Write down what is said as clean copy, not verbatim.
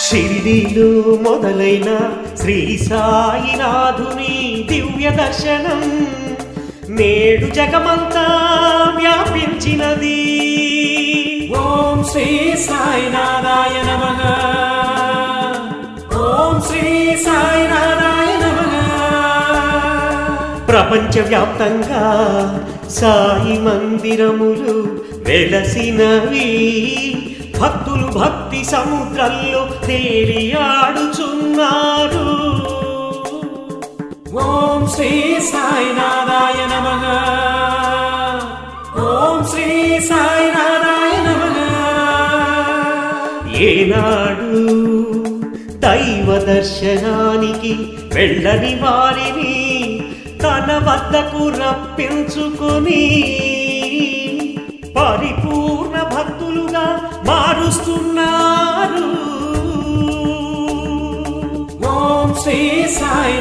షిరిడీలో మొదలైన శ్రీ సాయినాథుని దివ్య దర్శనం నేడు జగమంతా వ్యాపించినది. ఓం శ్రీ సాయినాథాయ నమః. ఓం శ్రీ సాయినాథాయ నమః. ప్రపంచవ్యాప్తంగా సాయి మందిరములు వెలసినవి. భక్తులు భక్తి సముద్రంలో తేలియాడుచున్నారు. ఓం శ్రీ సాయినాథాయ నమః. ఓం శ్రీ సాయినాథాయ నమః. ఏనాడు దైవ దర్శనానికి వెళ్ళని వారిని తన వద్దకు రప్పించుకొని పరిపూర్ణ భక్తులుగా మారుస్తున్నారు. ఓం శ్రీ సాయినాథ